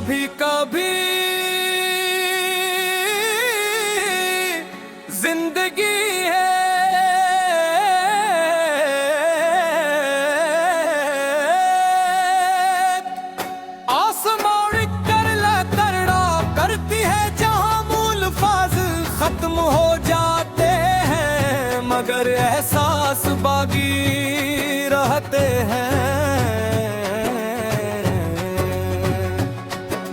कभी कभी जिंदगी है आसमां कर ला तरड़ा करती है जहां मूल फाज खत्म हो जाते हैं, मगर एहसास बाकी रहते हैं।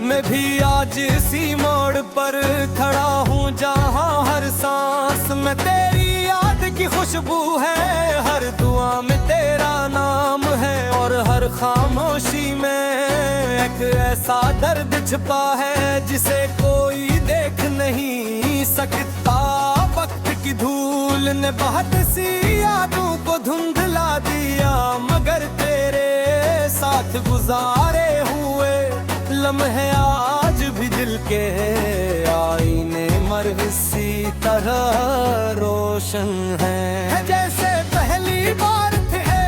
मैं भी आज इसी मोड़ पर खड़ा हूँ जहाँ हर सांस में तेरी याद की खुशबू है, हर दुआ में तेरा नाम है और हर खामोशी में एक ऐसा दर्द छिपा है जिसे कोई देख नहीं सकता। वक्त की धूल ने बहुत सी यादों को धुंधला दिया, मगर तेरे साथ गुजारे हुए लम्हे आज भी दिल के आईने मर्ग सी तरह रोशन है। जैसे पहली बार थे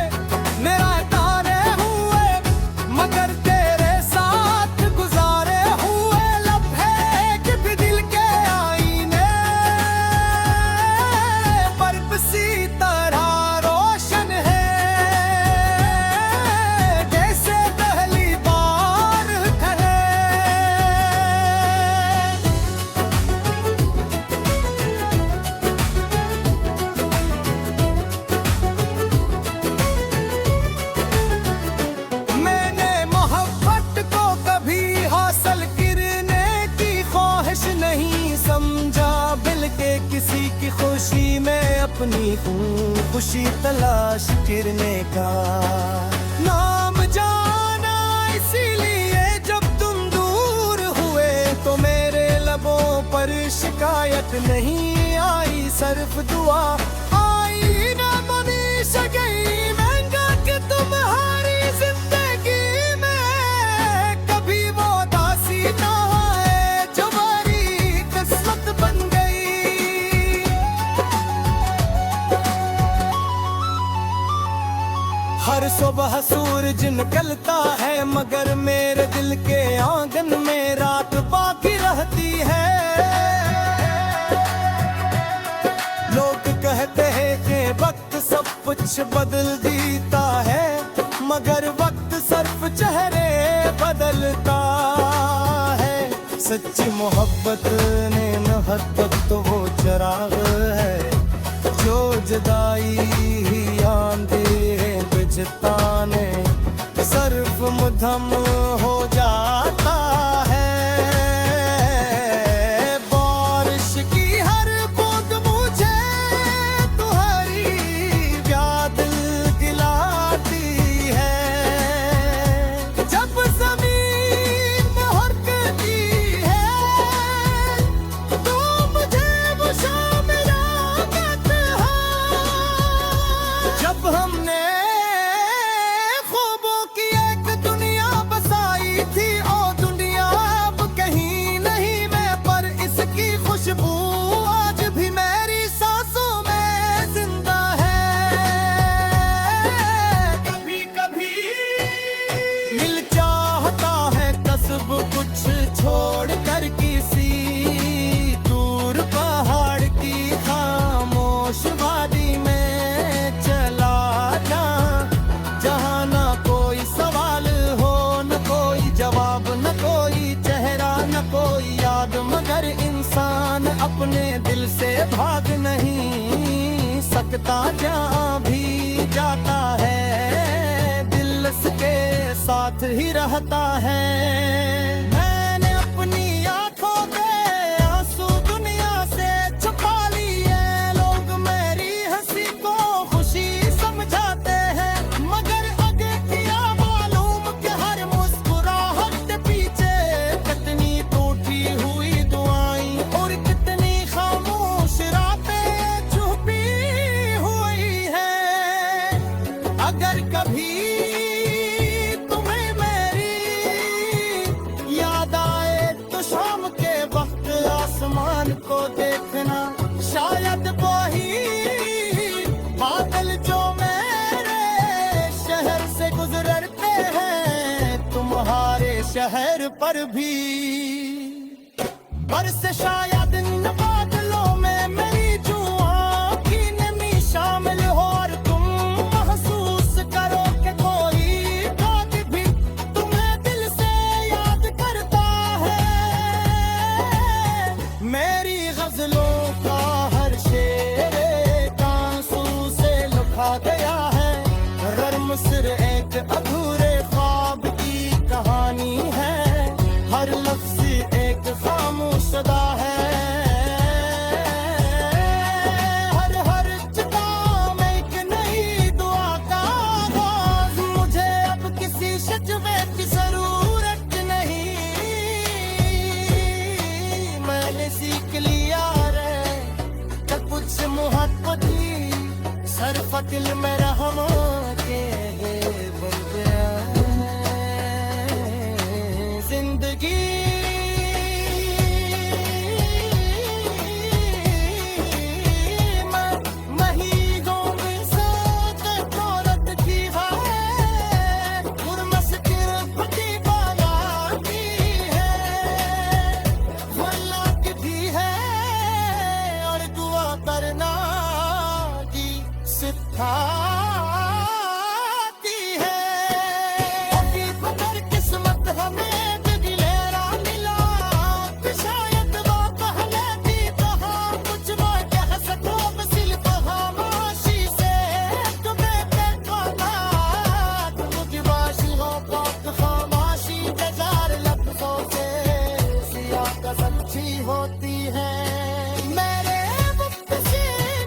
मेरा तारे हुए, मगर तेरे साथ गुजारे हुए लम्हे भी दिल के आईने मर्ग सी तरह रोशन है। जैसे पहली बार नहीं समझा बिल के किसी की खुशी में अपनी खुशी तलाश करने का नाम जाना, इसीलिए जब तुम दूर हुए तो मेरे लबों पर शिकायत नहीं आई, सिर्फ दुआ आई। ना मनी गई महंगा कि तुम्हारी जिंदगी में कभी वो दासी ना बन गई। हर सुबह सूरज निकलता है, मगर मेरे दिल के आंगन में रात बाकी रहती है। लोग कहते हैं कि वक्त सब कुछ बदल देता है, मगर वक्त सिर्फ चेहरे बदलता है। सच्ची मोहब्बत ने हद तक तो वो चराग है जो जुदाई ही आंधी बिजताने सिर्फ मुधम हो जाता है। बारिश की हर बूंद मुझे तुम्हारी याद दिलाती है। जब जमीन में हरकती हमने ख्वाबों की एक दुनिया बसाई थी, ओ दुनिया अब कहीं नहीं मैं, पर इसकी खुशबू आज भी मेरी सांसों में जिंदा है। कभी कभी दिल चाहता है कसब कुछ छोड़ कर किसी दूर पहाड़ की खामोश वादी में मगर इंसान अपने दिल से भाग नहीं सकता, जहाँ भी जाता है दिल उसके साथ ही रहता है। मैंने अपनी आंखों के आंसू दुनिया से छुपा लिए, लोग मेरी हंसी को खुशी समझाते हैं, मगर आगे क्या मालूम कि हर मुस्कुराहट के पीछे कितनी टूटी हुई अगर कभी तुम्हें मेरी पर भी बरसे शायद इन बादलों में मेरी जुआ की नमी शामिल हो, और तुम महसूस करो कि कोई बात भी तुम्हें दिल से याद करता है। मेरी गजलों का हर शेर एक आंसू से लुभा गया है, रर्म सिर्फ एक अधूरे ख्वाब की कहानी है, हर लफ्ज़ एक खामोश सदा है। हर हर चिता में एक नई दुआ का आगाज़, मुझे अब किसी शजवे की जरूरत नहीं, मैंने सीख लिया रे कि कुछ मोहब्बत ही सरफ दिल में रहम के बन गया जिंदगी। होती है मेरे वक्त से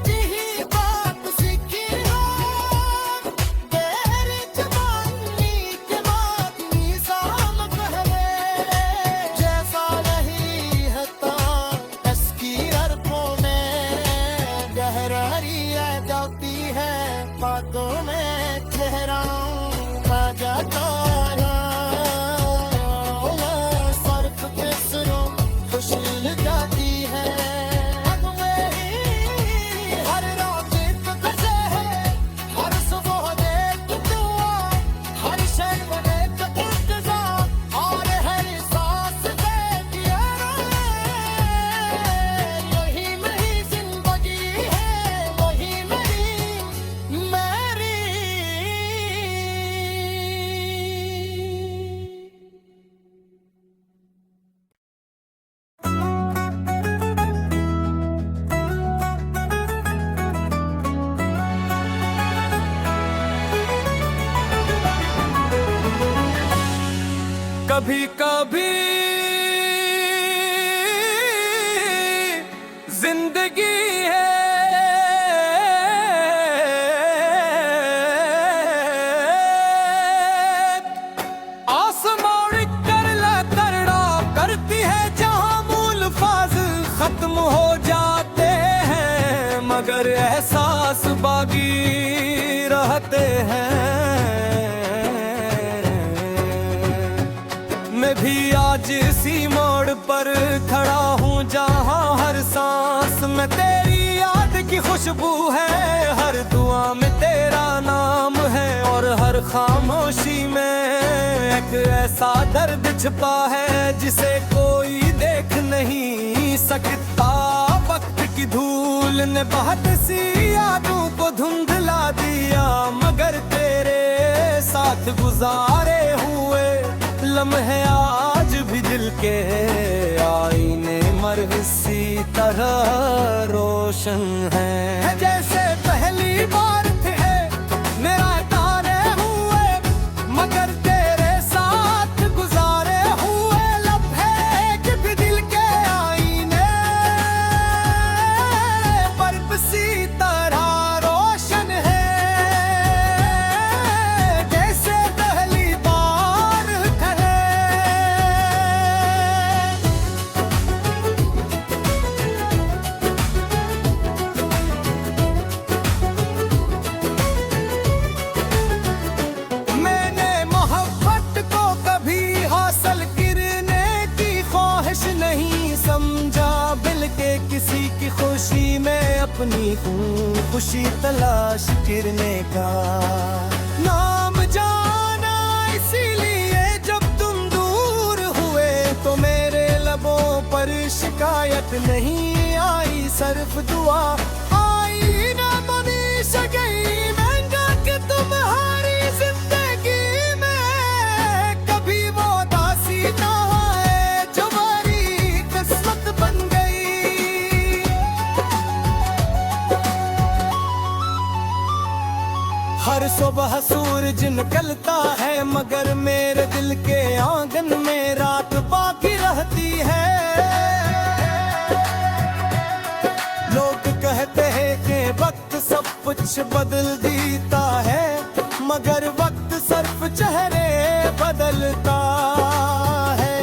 यही बात सीखी हो, तेरे जवानी के बाद निज़ाम पहले जैसा नहीं है ताश की अरबों में गहराई आ जाती है, बातों में चेहरा आ जाता है, सर्फ के सुरों खुशल जाती है। अब मेरी हर रात एक गज़े है, हर सुबह एक दुआ, हर शब एक इल्तिजा, और हर सांस एक यारा। यही मेरी जिंदगी है, वही मेरी कभी कभी जिंदगी है आसमान कर ला करड़ा करती है, जहां मूल फाज खत्म हो जाते हैं, मगर एहसास बाकी रहते हैं। मैं भी आज इसी मोड़ पर खड़ा हूँ, जहाँ हर सांस में तेरी याद की खुशबू है, हर दुआ में तेरा नाम है, और हर खामोशी में एक ऐसा दर्द छिपा है जिसे कोई देख नहीं सकता। वक्त की धूल ने बहुत सी यादों को धुंधला दिया, मगर तेरे साथ गुजारे हुए लम्हे आज भी दिल के आईने मरहम सी तरह रोशन है। जैसे पहली बार थे मेरा तारे हुए, मगर तेरे साथ गुजारे हुए लम्हे भी दिल के आईने बर्फ सी तरह रोशन है। जैसे पहली बार थे मैंने मोहब्बत को कभी हासिल करने की ख्वाहिश नहीं समझा, बल्कि किसी की खुशी में अपनी खुशी तलाश करने का नाम जाना। इसीलिए जब तुम दूर हुए पर शिकायत नहीं आई, सिर्फ दुआ आई ना मनीष गई महंगा कि तुम्हारी जिंदगी में कभी वो दासी ना आए जो मेरी किस्मत बन गई। हर सुबह सूरज निकलता है मगर मेरे दिल के आंगन में रात बाकी रहती है। लोग कहते हैं कि वक्त सब कुछ बदल देता है मगर वक्त सिर्फ चेहरे बदलता है।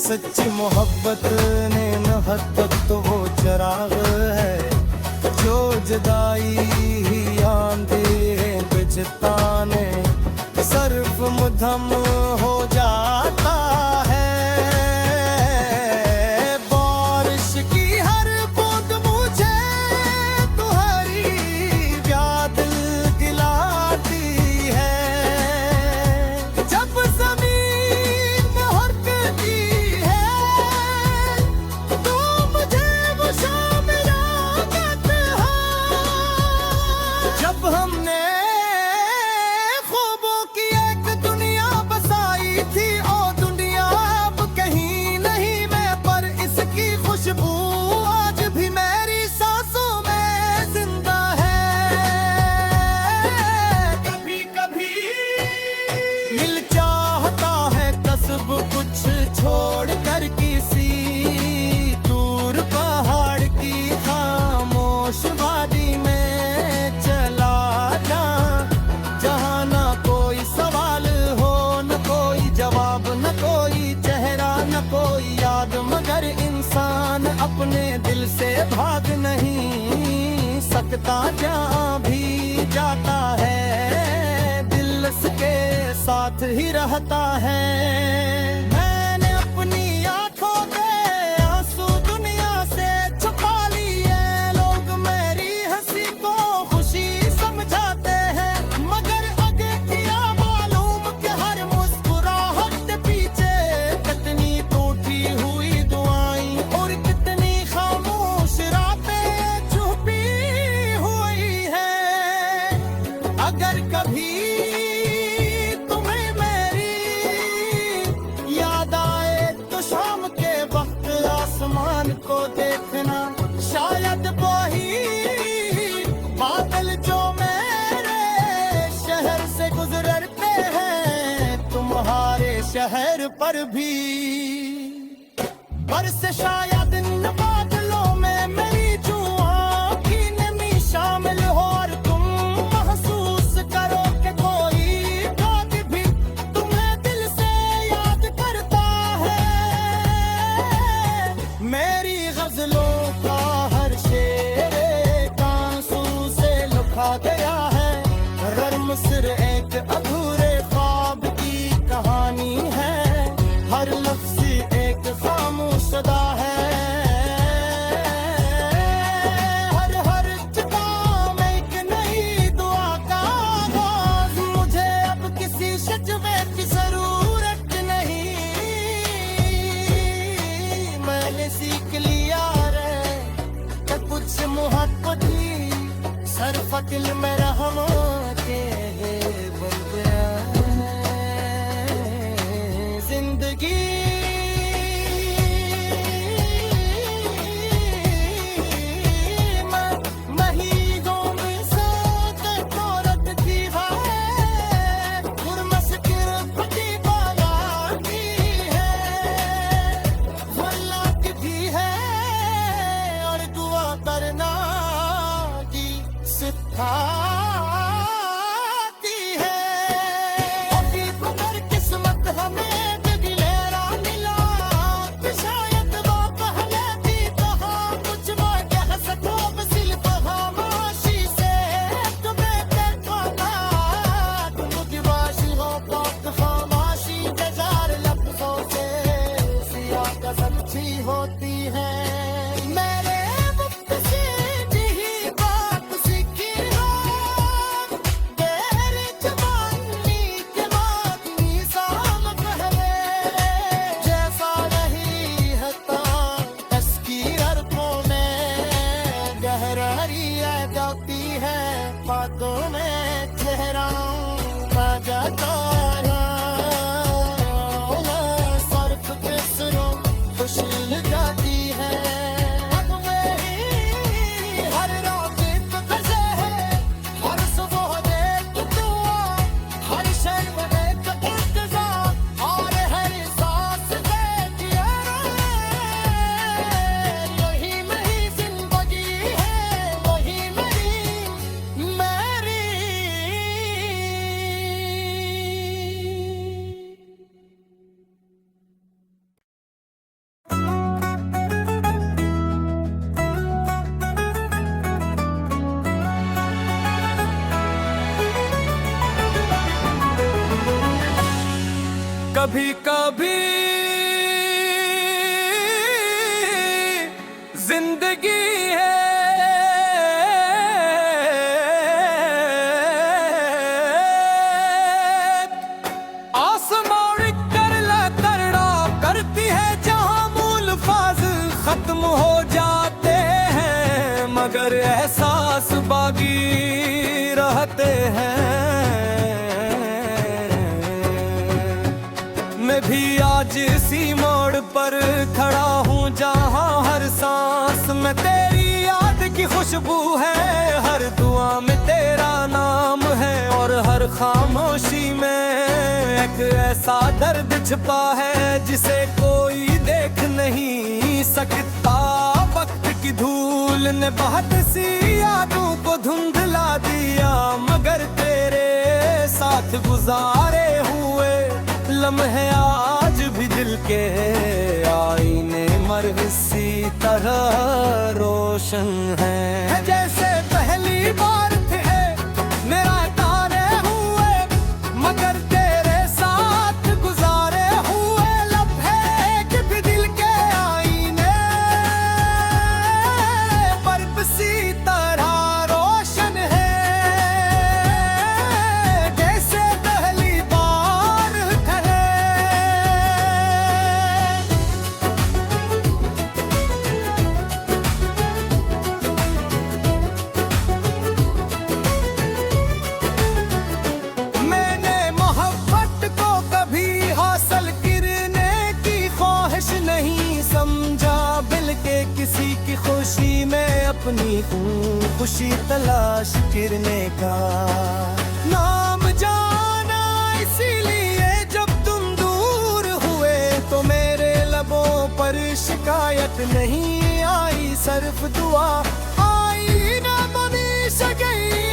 सच्ची मोहब्बत ने मोहब्बत तो वो चिराग है जो जुदाई ही आंधी बिजताने सिर्फ मुधम हो जाता है। बारिश की हर बूंद मुझे तुम्हारी याद दिलाती है। जब जमीन महकती है तो मुझे वो शाम याद है। जब हमने आज भी मेरी सांसों में जिंदा है। कभी कभी दिल चाहता है कसब कुछ छोड़ कर किसी दूर पहाड़ की खामोश वादी में चला जा, जहाँ ना कोई सवाल हो न कोई जवाब न कोई चेहरा न कोई याद मगर इंसान अपने दिल से भाग नहीं सकता। जहाँ भी जाता है दिल उसके साथ ही रहता है। मैंने अपनी आंखों के आंसू दुनिया से छुपा लिए। लोग मेरी हंसी को खुशी समझाते हैं मगर आगे क्या मालूम कि हर मुस्कुराहट पीछे कितनी टूटी हुई दुआएं और कितनी खामोश रातें छुपी हुई है। अगर कभी तुम्हें मेरी याद आए तो शाम के वक्त आसमान को देखना, शायद वही बादल जो मेरे शहर से गुजरते हैं तुम्हारे शहर पर भी बरस। शायद इन बादलों में मेरी जुआ की नमी शामिल हो और तुम महसूस करो कि कोई बात भी तुम्हें दिल से याद करता है। मेरी गजलों का हर शेर एक आंसू से लुका गया है। रर्म सिर्फ एक अधूरे ख्वाब की कहानी है। हर लफ्ज़ एक खामोश सदा है। हर चिता में एक नई दुआ का आगाज़। मुझे अब किसी शिकवे की जरूरत नहीं। मैंने सीख लिया रे कि कुछ मोहब्बत ही सिर्फ दिल में रहम के बन गया है। जिंदगी आती है। अभी मगर किस्मत हमें दिलेरा मिला कि शायद वो पहले भी कहा कुछ वो कह सको सिर्फ खामोशी से तुम्हें देखो ना। तुम दिवाशी हो तो खामोशी बेजार लफ्जों से सियाह कसम सी होती है। मेरे मुफ्त से ही बात सीखी हो खत्म हो जाते हैं मगर एहसास बाकी रहते हैं। मैं भी आज इसी मोड़ पर खड़ा हूँ जहाँ हर सांस में तेरी याद की खुशबू है, हर दुआ में तेरा नाम है और हर खामोशी में एक ऐसा दर्द छिपा है जिसे कोई देख नहीं सकता। वक्त की धूल ने बहुत सी यादों को धुंधला दिया मगर तेरे साथ गुजारे हुए लम्हे आज भी दिल के आईने मरहम सी तरह रोशन है। जैसे पहली बार थे मेरा तारे हुए मगर तेरे साथ गुजारे हुए लम्हे एक भी दिल के आईने बर्फ सी तरह रोशन है। जैसे पहली बार थे। मैंने मोहब्बत को कभी हासिल करने की ख्वाहिश नहीं समझा, बल्कि किसी की खुशी में अपनी खुशी तलाश करने का नाम जाना। इसीलिए जब तुम दूर हुए तो मेरे लबों पर शिकायत नहीं आई, सिर्फ दुआ आई ना मनी गई।